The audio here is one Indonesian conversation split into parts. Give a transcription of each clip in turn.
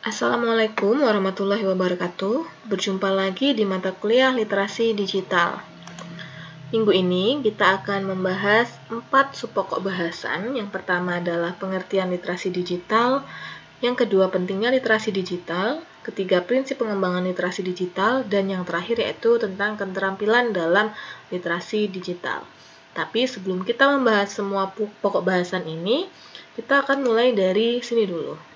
Assalamualaikum warahmatullahi wabarakatuh. Berjumpa lagi di mata kuliah literasi digital. Minggu ini kita akan membahas 4 subpokok bahasan. Yang pertama adalah pengertian literasi digital, yang kedua pentingnya literasi digital, ketiga prinsip pengembangan literasi digital, dan yang terakhir yaitu tentang keterampilan dalam literasi digital. Tapi sebelum kita membahas semua pokok bahasan ini, kita akan mulai dari sini dulu.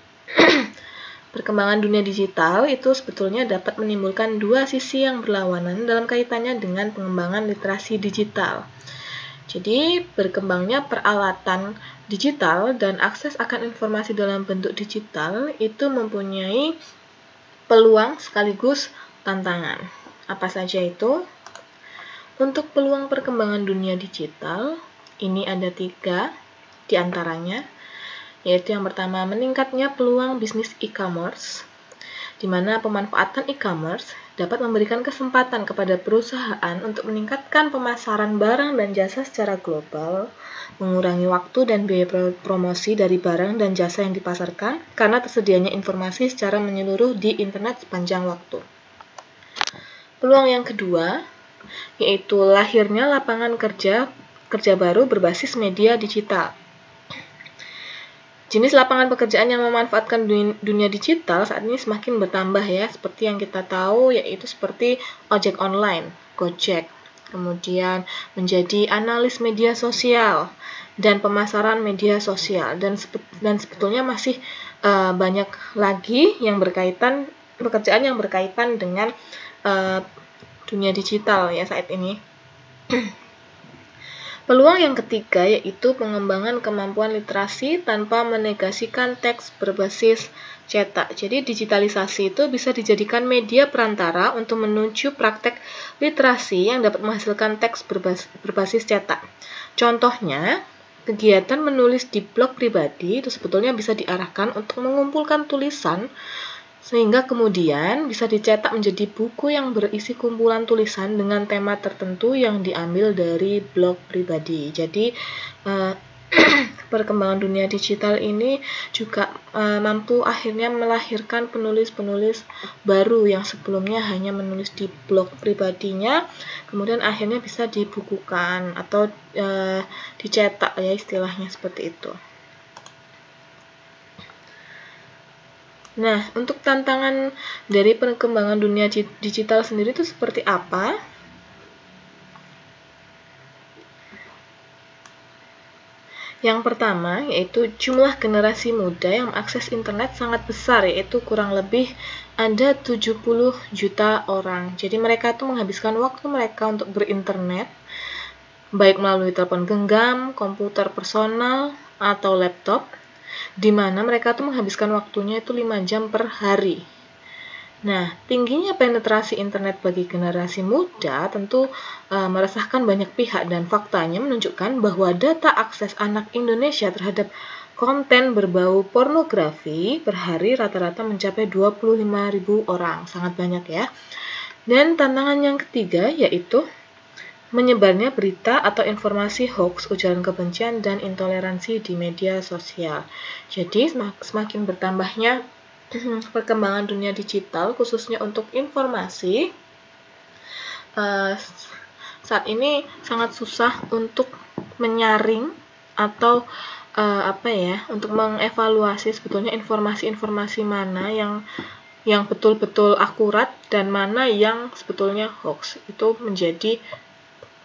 Perkembangan dunia digital itu sebetulnya dapat menimbulkan dua sisi yang berlawanan dalam kaitannya dengan pengembangan literasi digital. Jadi, berkembangnya peralatan digital dan akses akan informasi dalam bentuk digital itu mempunyai peluang sekaligus tantangan. Apa saja itu? Untuk peluang perkembangan dunia digital, ini ada 3 di antaranya, yaitu yang pertama meningkatnya peluang bisnis e-commerce, di mana pemanfaatan e-commerce dapat memberikan kesempatan kepada perusahaan untuk meningkatkan pemasaran barang dan jasa secara global, mengurangi waktu dan biaya promosi dari barang dan jasa yang dipasarkan karena tersedianya informasi secara menyeluruh di internet sepanjang waktu. Peluang yang kedua, yaitu lahirnya lapangan kerja baru berbasis media digital. Jenis lapangan pekerjaan yang memanfaatkan dunia digital saat ini semakin bertambah ya, seperti yang kita tahu yaitu seperti ojek online, Gojek, kemudian menjadi analis media sosial dan pemasaran media sosial, dan sebetulnya masih banyak lagi yang berkaitan pekerjaan yang berkaitan dengan dunia digital ya saat ini. Peluang yang ketiga yaitu pengembangan kemampuan literasi tanpa menegasikan teks berbasis cetak. Jadi digitalisasi itu bisa dijadikan media perantara untuk menuju praktek literasi yang dapat menghasilkan teks berbasis cetak. Contohnya, kegiatan menulis di blog pribadi itu sebetulnya bisa diarahkan untuk mengumpulkan tulisan sehingga kemudian bisa dicetak menjadi buku yang berisi kumpulan tulisan dengan tema tertentu yang diambil dari blog pribadi. Jadi perkembangan dunia digital ini juga mampu akhirnya melahirkan penulis-penulis baru yang sebelumnya hanya menulis di blog pribadinya, kemudian akhirnya bisa dibukukan atau dicetak ya, istilahnya seperti itu. Nah, untuk tantangan dari perkembangan dunia digital sendiri itu seperti apa? Yang pertama, yaitu jumlah generasi muda yang mengakses internet sangat besar, yaitu kurang lebih ada 70 juta orang. Jadi mereka itu menghabiskan waktu mereka untuk berinternet, baik melalui telepon genggam, komputer personal, atau laptop, di mana mereka tuh menghabiskan waktunya itu 5 jam per hari. Nah, tingginya penetrasi internet bagi generasi muda tentu meresahkan banyak pihak, dan faktanya menunjukkan bahwa data akses anak Indonesia terhadap konten berbau pornografi per hari rata-rata mencapai 25.000 orang, sangat banyak ya. Dan tantangan yang ketiga yaitu menyebarnya berita atau informasi hoax, ujaran kebencian, dan intoleransi di media sosial. Jadi semakin bertambahnya perkembangan dunia digital khususnya untuk informasi, saat ini sangat susah untuk menyaring atau untuk mengevaluasi sebetulnya informasi-informasi mana yang betul-betul akurat dan mana yang sebetulnya hoax. Itu menjadi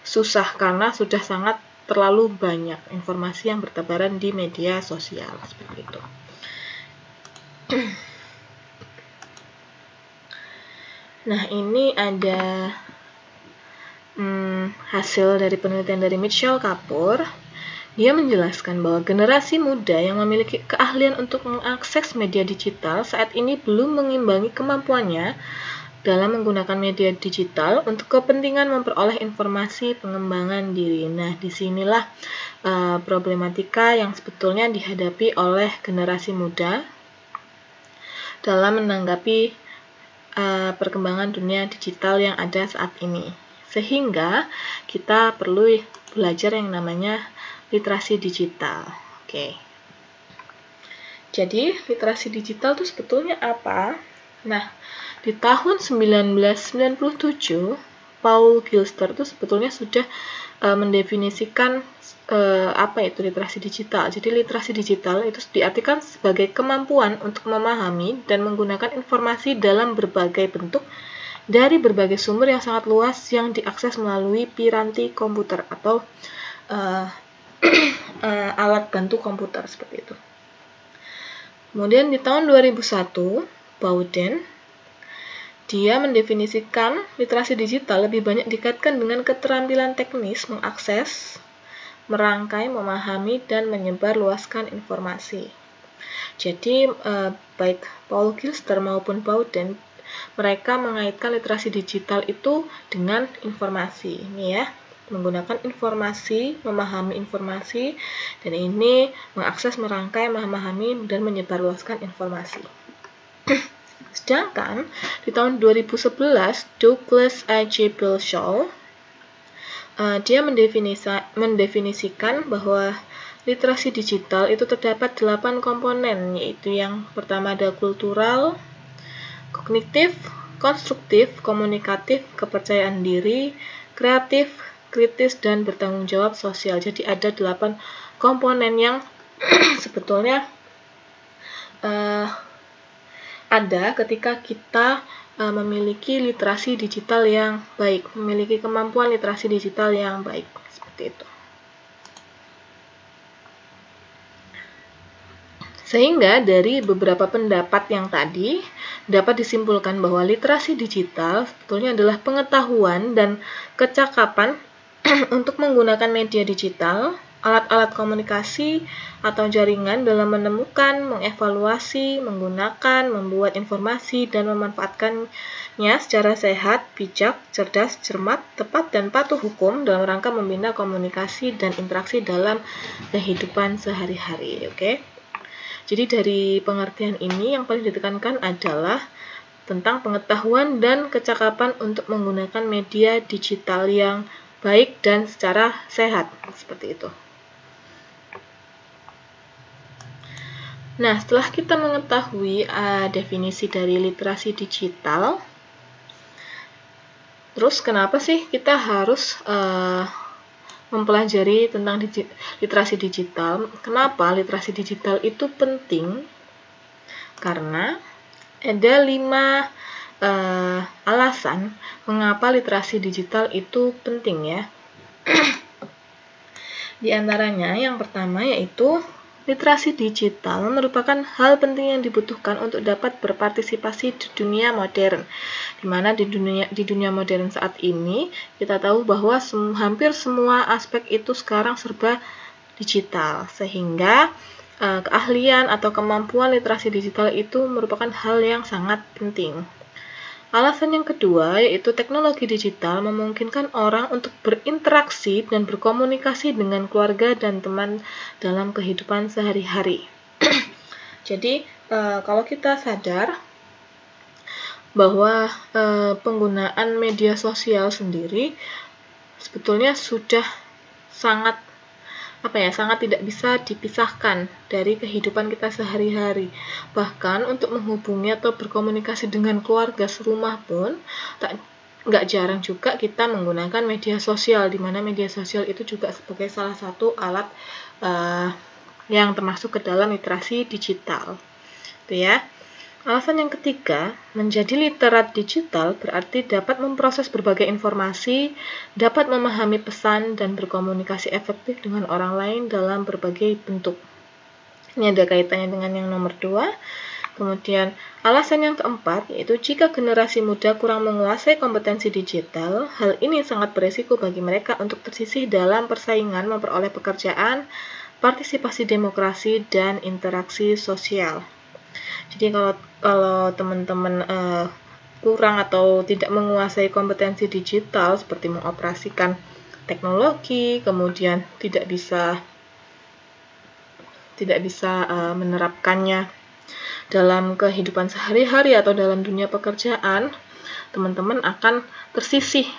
susah karena sudah sangat terlalu banyak informasi yang bertebaran di media sosial seperti itu. Nah, ini ada hasil dari penelitian dari Mitchell Kapoor. Dia menjelaskan bahwa generasi muda yang memiliki keahlian untuk mengakses media digital saat ini belum mengimbangi kemampuannya dalam menggunakan media digital untuk kepentingan memperoleh informasi pengembangan diri. Nah, disinilah problematika yang sebetulnya dihadapi oleh generasi muda dalam menanggapi perkembangan dunia digital yang ada saat ini. Sehingga kita perlu belajar yang namanya literasi digital. Oke. Jadi, literasi digital itu sebetulnya apa? Nah, di tahun 1997, Paul Gilster itu sebetulnya sudah mendefinisikan apa itu literasi digital. Jadi, literasi digital itu diartikan sebagai kemampuan untuk memahami dan menggunakan informasi dalam berbagai bentuk dari berbagai sumber yang sangat luas yang diakses melalui piranti komputer atau alat bantu komputer seperti itu. Kemudian di tahun 2001, Bowden, dia mendefinisikan literasi digital lebih banyak dikaitkan dengan keterampilan teknis mengakses, merangkai, memahami, dan menyebarluaskan informasi. Jadi, baik Paul Gilster maupun Bowden, mereka mengaitkan literasi digital itu dengan informasi. Ini ya, menggunakan informasi, memahami informasi, dan ini mengakses, merangkai, memahami, dan menyebarluaskan informasi. Sedangkan di tahun 2011, Douglas A.J. Bilshaw, dia mendefinisikan bahwa literasi digital itu terdapat 8 komponen, yaitu yang pertama ada kultural, kognitif, konstruktif, komunikatif, kepercayaan diri, kreatif, kritis, dan bertanggung jawab sosial. Jadi ada 8 komponen yang sebetulnya ada ketika kita memiliki literasi digital yang baik, memiliki kemampuan literasi digital yang baik, seperti itu. Sehingga dari beberapa pendapat yang tadi dapat disimpulkan bahwa literasi digital sebetulnya adalah pengetahuan dan kecakapan untuk menggunakan media digital, alat-alat komunikasi atau jaringan dalam menemukan, mengevaluasi, menggunakan, membuat informasi, dan memanfaatkannya secara sehat, bijak, cerdas, cermat, tepat, dan patuh hukum dalam rangka membina komunikasi dan interaksi dalam kehidupan sehari-hari. Oke? Jadi dari pengertian ini yang paling ditekankan adalah tentang pengetahuan dan kecakapan untuk menggunakan media digital yang baik dan secara sehat, seperti itu. Nah, setelah kita mengetahui definisi dari literasi digital, terus kenapa sih kita harus mempelajari tentang literasi digital? Kenapa literasi digital itu penting? Karena ada 5 alasan mengapa literasi digital itu penting ya. Di antaranya yang pertama yaitu literasi digital merupakan hal penting yang dibutuhkan untuk dapat berpartisipasi di dunia modern. Di mana di dunia modern saat ini kita tahu bahwa hampir semua aspek itu sekarang serba digital, sehingga keahlian atau kemampuan literasi digital itu merupakan hal yang sangat penting. Alasan yang kedua yaitu teknologi digital memungkinkan orang untuk berinteraksi dan berkomunikasi dengan keluarga dan teman dalam kehidupan sehari-hari. Jadi, kalau kita sadar bahwa penggunaan media sosial sendiri sebetulnya sudah sangat tidak bisa dipisahkan dari kehidupan kita sehari-hari. Bahkan untuk menghubungi atau berkomunikasi dengan keluarga serumah pun nggak jarang juga kita menggunakan media sosial, di mana media sosial itu juga sebagai salah satu alat yang termasuk ke dalam literasi digital. Itu ya. Alasan yang ketiga, menjadi literat digital berarti dapat memproses berbagai informasi, dapat memahami pesan, dan berkomunikasi efektif dengan orang lain dalam berbagai bentuk. Ini ada kaitannya dengan yang nomor 2. Kemudian, alasan yang keempat, yaitu jika generasi muda kurang menguasai kompetensi digital, hal ini sangat beresiko bagi mereka untuk tersisih dalam persaingan memperoleh pekerjaan, partisipasi demokrasi, dan interaksi sosial. Jadi kalau teman-teman kurang atau tidak menguasai kompetensi digital seperti mengoperasikan teknologi, kemudian tidak bisa menerapkannya dalam kehidupan sehari-hari atau dalam dunia pekerjaan, teman-teman akan tersisih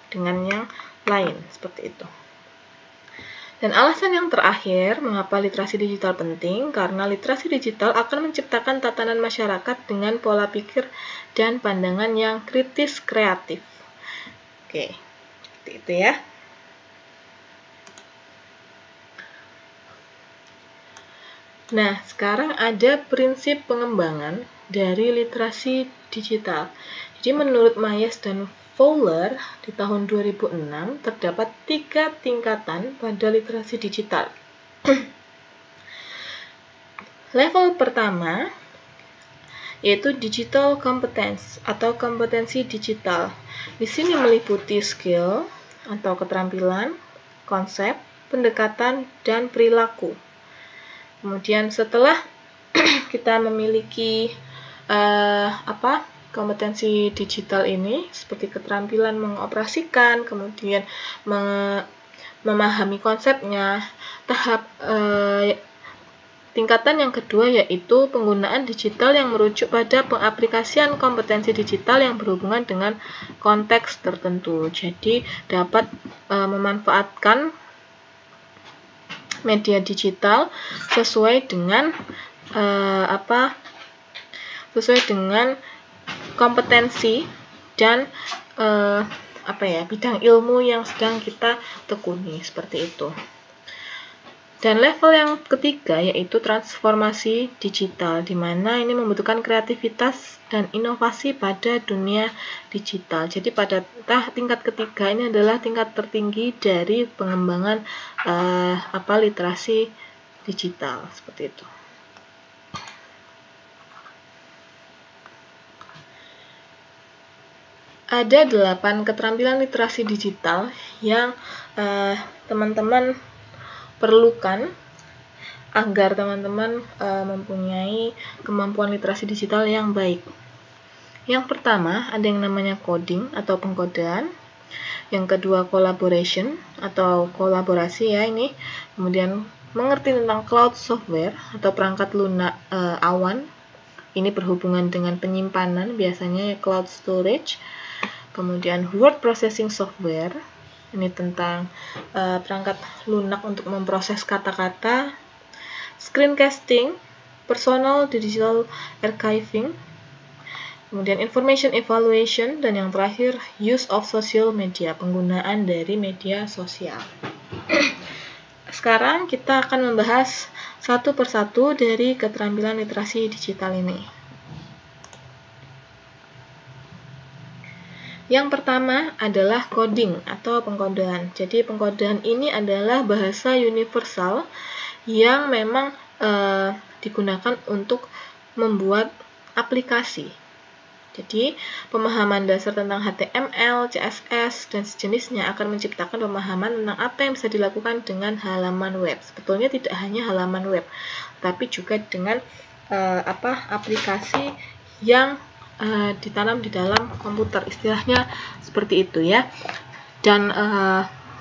dengan yang lain seperti itu. Dan alasan yang terakhir, mengapa literasi digital penting? Karena literasi digital akan menciptakan tatanan masyarakat dengan pola pikir dan pandangan yang kritis kreatif. Oke, seperti itu ya. Nah, sekarang ada prinsip pengembangan dari literasi digital. Jadi menurut Myers dan Fowler di tahun 2006 terdapat 3 tingkatan pada literasi digital. Level pertama yaitu digital competence atau kompetensi digital. Di sini meliputi skill atau keterampilan, konsep, pendekatan, dan perilaku. Kemudian setelah kita memiliki kompetensi digital ini seperti keterampilan mengoperasikan, kemudian memahami konsepnya, tingkatan yang kedua yaitu penggunaan digital yang merujuk pada pengaplikasian kompetensi digital yang berhubungan dengan konteks tertentu. Jadi dapat memanfaatkan media digital sesuai dengan kompetensi dan bidang ilmu yang sedang kita tekuni, seperti itu. Dan level yang ketiga yaitu transformasi digital, di mana ini membutuhkan kreativitas dan inovasi pada dunia digital. Jadi pada tingkat ketiga ini adalah tingkat tertinggi dari pengembangan literasi digital, seperti itu. Ada 8 keterampilan literasi digital yang teman-teman perlukan agar teman-teman mempunyai kemampuan literasi digital yang baik. Yang pertama, ada yang namanya coding atau pengkodean. Yang kedua, collaboration atau kolaborasi ya ini. Kemudian mengerti tentang cloud software atau perangkat lunak awan. Ini berhubungan dengan penyimpanan, biasanya cloud storage. Kemudian word processing software, ini tentang perangkat lunak untuk memproses kata-kata. Screencasting, personal digital archiving, kemudian information evaluation, dan yang terakhir use of social media, penggunaan dari media sosial. Sekarang kita akan membahas satu persatu dari keterampilan literasi digital ini. Yang pertama adalah coding atau pengkodean. Jadi pengkodean ini adalah bahasa universal yang memang digunakan untuk membuat aplikasi. Jadi pemahaman dasar tentang HTML, CSS, dan sejenisnya akan menciptakan pemahaman tentang apa yang bisa dilakukan dengan halaman web. Sebetulnya tidak hanya halaman web, tapi juga dengan aplikasi yang ditanam di dalam komputer, istilahnya seperti itu ya. Dan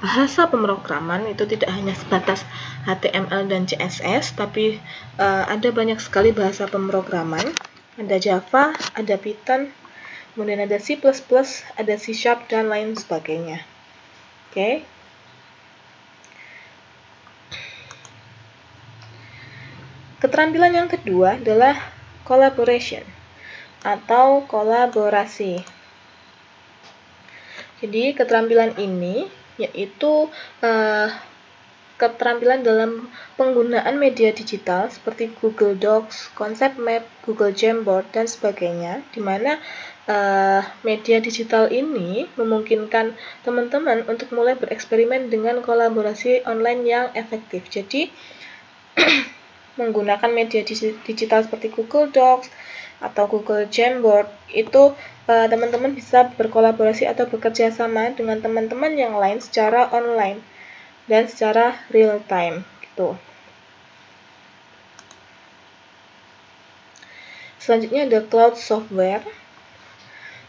bahasa pemrograman itu tidak hanya sebatas HTML dan CSS, tapi ada banyak sekali bahasa pemrograman. Ada Java, ada Python, kemudian ada C++, ada C#, dan lain sebagainya. Oke. Keterampilan yang kedua adalah collaboration atau kolaborasi. Jadi keterampilan ini yaitu keterampilan dalam penggunaan media digital seperti Google Docs, Concept Map, Google Jamboard, dan sebagainya, di mana media digital ini memungkinkan teman-teman untuk mulai bereksperimen dengan kolaborasi online yang efektif. Jadi menggunakan media digital seperti Google Docs atau Google Jamboard itu teman-teman bisa berkolaborasi atau bekerja sama dengan teman-teman yang lain secara online dan secara real time gitu. Selanjutnya ada cloud software.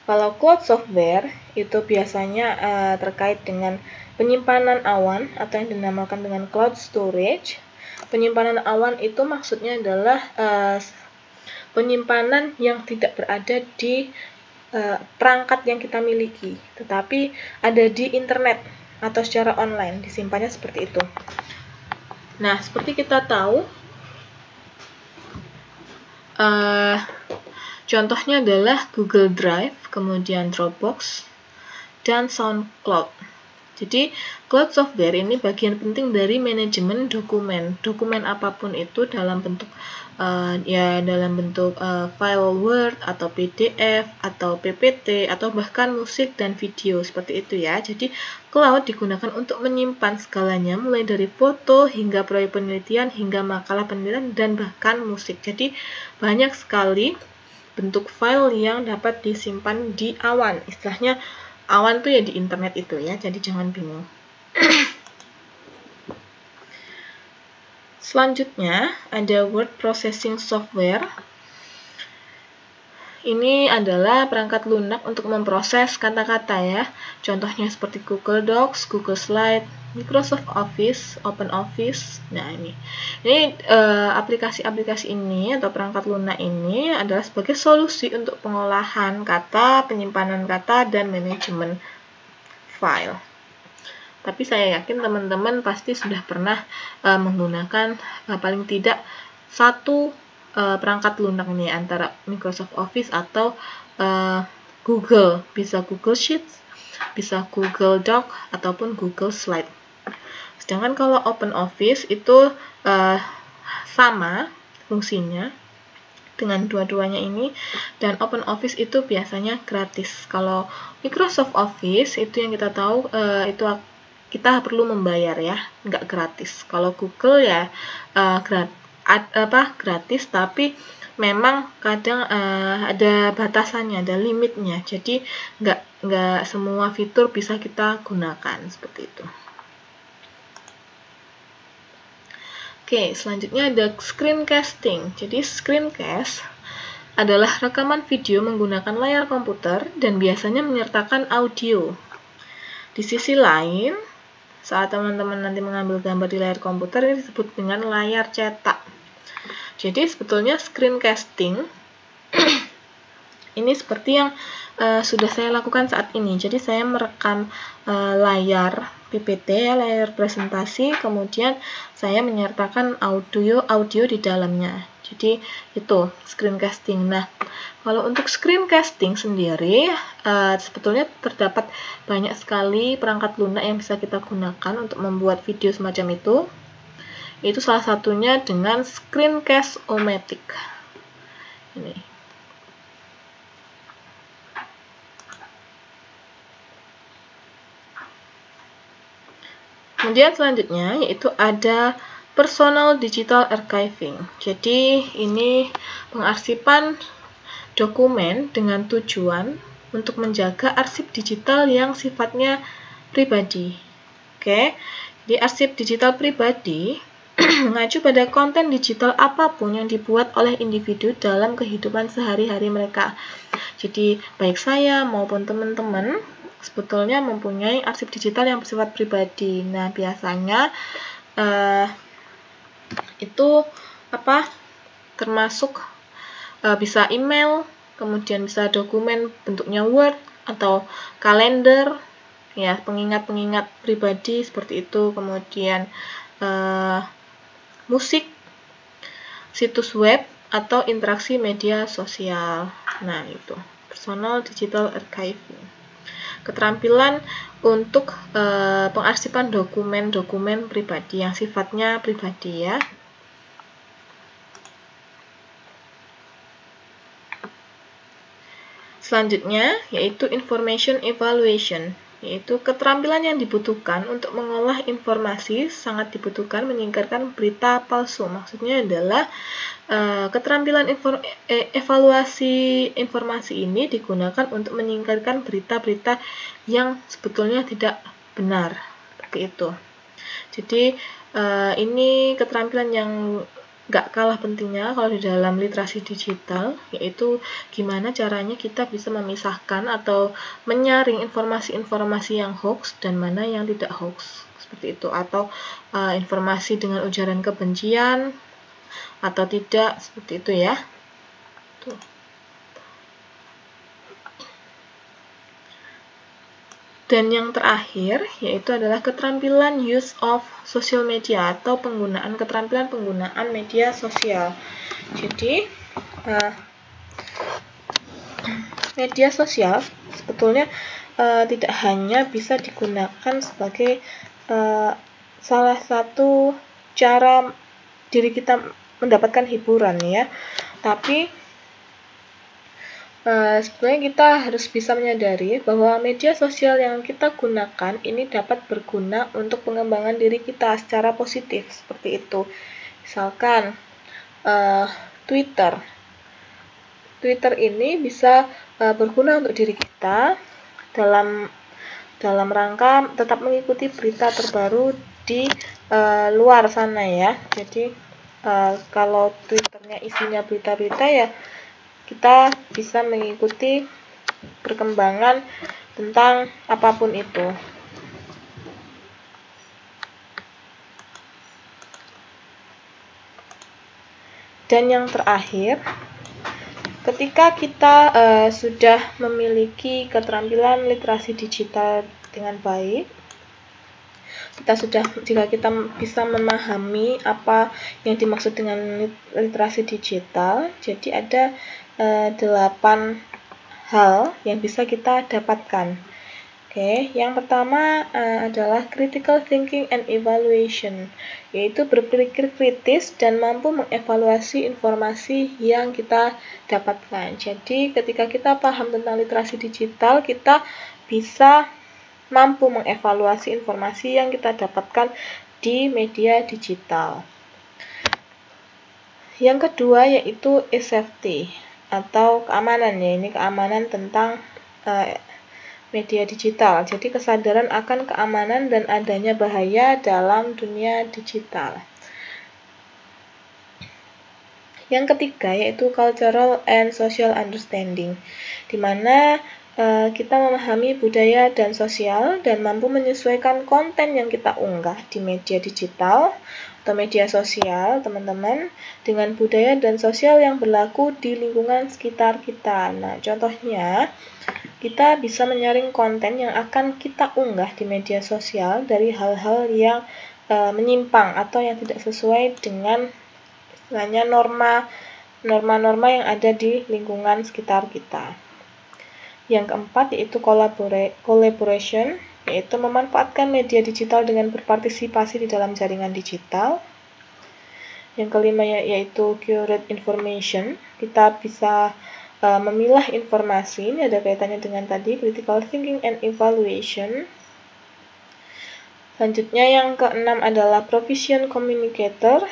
Kalau cloud software itu biasanya terkait dengan penyimpanan awan atau yang dinamakan dengan cloud storage. Penyimpanan awan itu maksudnya adalah penyimpanan yang tidak berada di perangkat yang kita miliki, tetapi ada di internet atau secara online, disimpannya seperti itu. Nah, seperti kita tahu, contohnya adalah Google Drive, kemudian Dropbox, dan SoundCloud. Jadi, cloud software ini bagian penting dari manajemen dokumen. Dokumen apapun itu dalam bentuk file Word atau PDF atau PPT atau bahkan musik dan video seperti itu ya. Jadi, cloud digunakan untuk menyimpan segalanya mulai dari foto hingga proyek penelitian hingga makalah penelitian dan bahkan musik. Jadi, banyak sekali bentuk file yang dapat disimpan di awan. Istilahnya awan tuh ya di internet itu ya, jadi jangan bingung. Selanjutnya ada word processing software. Ini adalah perangkat lunak untuk memproses kata-kata ya. Contohnya seperti Google Docs, Google Slide, Microsoft Office, OpenOffice. Nah, ini aplikasi-aplikasi ini atau perangkat lunak ini adalah sebagai solusi untuk pengolahan kata, penyimpanan kata, dan manajemen file. Tapi saya yakin teman-teman pasti sudah pernah menggunakan paling tidak satu perangkat lunak ini antara Microsoft Office atau Google. Bisa Google Sheets, bisa Google Doc, ataupun Google Slide. Sedangkan kalau OpenOffice itu sama fungsinya dengan dua-duanya ini, dan OpenOffice itu biasanya gratis. Kalau Microsoft Office itu yang kita tahu itu kita perlu membayar ya, nggak gratis. Kalau Google ya gratis, tapi memang kadang ada batasannya, ada limitnya. Jadi nggak semua fitur bisa kita gunakan seperti itu. Oke, selanjutnya ada screencasting. Jadi screencast adalah rekaman video menggunakan layar komputer dan biasanya menyertakan audio. Di sisi lain, saat teman-teman nanti mengambil gambar di layar komputer, ini disebut dengan layar cetak. Jadi sebetulnya screencasting ini seperti yang sudah saya lakukan saat ini. Jadi saya merekam layar PPT, layar presentasi, kemudian saya menyertakan audio di dalamnya. Jadi itu screencasting. Nah, kalau untuk screencasting sendiri, sebetulnya terdapat banyak sekali perangkat lunak yang bisa kita gunakan untuk membuat video semacam itu. Itu salah satunya dengan Screencast-O-Matic. Ini. Kemudian selanjutnya yaitu ada Personal Digital Archiving. Jadi ini pengarsipan dokumen dengan tujuan untuk menjaga arsip digital yang sifatnya pribadi. Oke, di arsip digital pribadi mengacu pada konten digital apapun yang dibuat oleh individu dalam kehidupan sehari-hari mereka. Jadi baik saya maupun teman-teman sebetulnya mempunyai arsip digital yang bersifat pribadi. Nah, biasanya itu termasuk bisa email, kemudian bisa dokumen bentuknya Word atau kalender, ya pengingat-pengingat pribadi seperti itu, kemudian musik, situs web, atau interaksi media sosial. Nah, itu Personal Digital Archiving. Keterampilan untuk pengarsipan dokumen-dokumen pribadi yang sifatnya pribadi ya. Selanjutnya yaitu Information Evaluation, yaitu keterampilan yang dibutuhkan untuk mengolah informasi, sangat dibutuhkan menyingkirkan berita palsu. Maksudnya adalah keterampilan evaluasi informasi ini digunakan untuk menyingkirkan berita-berita yang sebetulnya tidak benar, seperti itu. Jadi ini keterampilan yang gak kalah pentingnya kalau di dalam literasi digital, yaitu gimana caranya kita bisa memisahkan atau menyaring informasi-informasi yang hoax dan mana yang tidak hoax, seperti itu, atau informasi dengan ujaran kebencian atau tidak, seperti itu ya. Tuh. Dan yang terakhir yaitu adalah keterampilan use of social media atau keterampilan penggunaan media sosial. Jadi media sosial sebetulnya tidak hanya bisa digunakan sebagai salah satu cara diri kita mendapatkan hiburan ya, tapi sebenarnya kita harus bisa menyadari bahwa media sosial yang kita gunakan ini dapat berguna untuk pengembangan diri kita secara positif, seperti itu. Misalkan Twitter ini bisa berguna untuk diri kita dalam rangka tetap mengikuti berita terbaru di luar sana ya. Jadi kalau Twitternya isinya berita-berita ya, kita bisa mengikuti perkembangan tentang apapun itu. Dan yang terakhir, ketika kita sudah memiliki keterampilan literasi digital dengan baik, jika kita bisa memahami apa yang dimaksud dengan literasi digital, jadi ada 8 hal yang bisa kita dapatkan. Oke, yang pertama adalah critical thinking and evaluation, yaitu berpikir kritis dan mampu mengevaluasi informasi yang kita dapatkan. Jadi, ketika kita paham tentang literasi digital, kita bisa mampu mengevaluasi informasi yang kita dapatkan di media digital. Yang kedua yaitu safety atau keamanan ya, ini keamanan tentang media digital. Jadi kesadaran akan keamanan dan adanya bahaya dalam dunia digital. Yang ketiga yaitu cultural and social understanding, di mana kita memahami budaya dan sosial dan mampu menyesuaikan konten yang kita unggah di media digital atau media sosial, teman-teman, dengan budaya dan sosial yang berlaku di lingkungan sekitar kita. Nah, contohnya, kita bisa menyaring konten yang akan kita unggah di media sosial dari hal-hal yang menyimpang atau yang tidak sesuai dengan istilahnya norma-norma yang ada di lingkungan sekitar kita. Yang keempat yaitu collaboration, yaitu memanfaatkan media digital dengan berpartisipasi di dalam jaringan digital. Yang kelima yaitu curate information, kita bisa memilah informasi, ini ada kaitannya dengan tadi critical thinking and evaluation. Selanjutnya yang keenam adalah proficient communicator,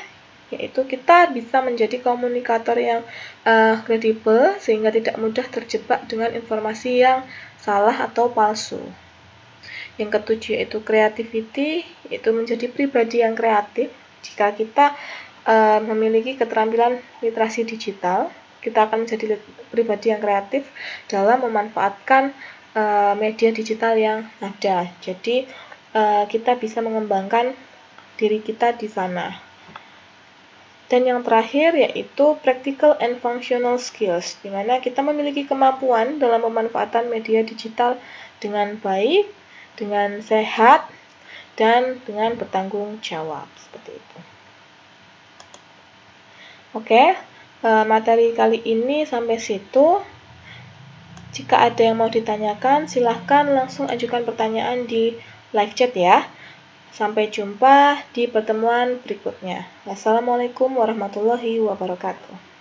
yaitu kita bisa menjadi komunikator yang kredibel sehingga tidak mudah terjebak dengan informasi yang salah atau palsu. Yang ketujuh yaitu creativity, yaitu menjadi pribadi yang kreatif. Jika kita memiliki keterampilan literasi digital, kita akan menjadi pribadi yang kreatif dalam memanfaatkan media digital yang ada. Jadi kita bisa mengembangkan diri kita di sana. Dan yang terakhir yaitu practical and functional skills, di mana kita memiliki kemampuan dalam pemanfaatan media digital dengan baik, dengan sehat, dan dengan bertanggung jawab, seperti itu. Oke, materi kali ini sampai situ. Jika ada yang mau ditanyakan, silahkan langsung ajukan pertanyaan di live chat ya. Sampai jumpa di pertemuan berikutnya. Wassalamualaikum warahmatullahi wabarakatuh.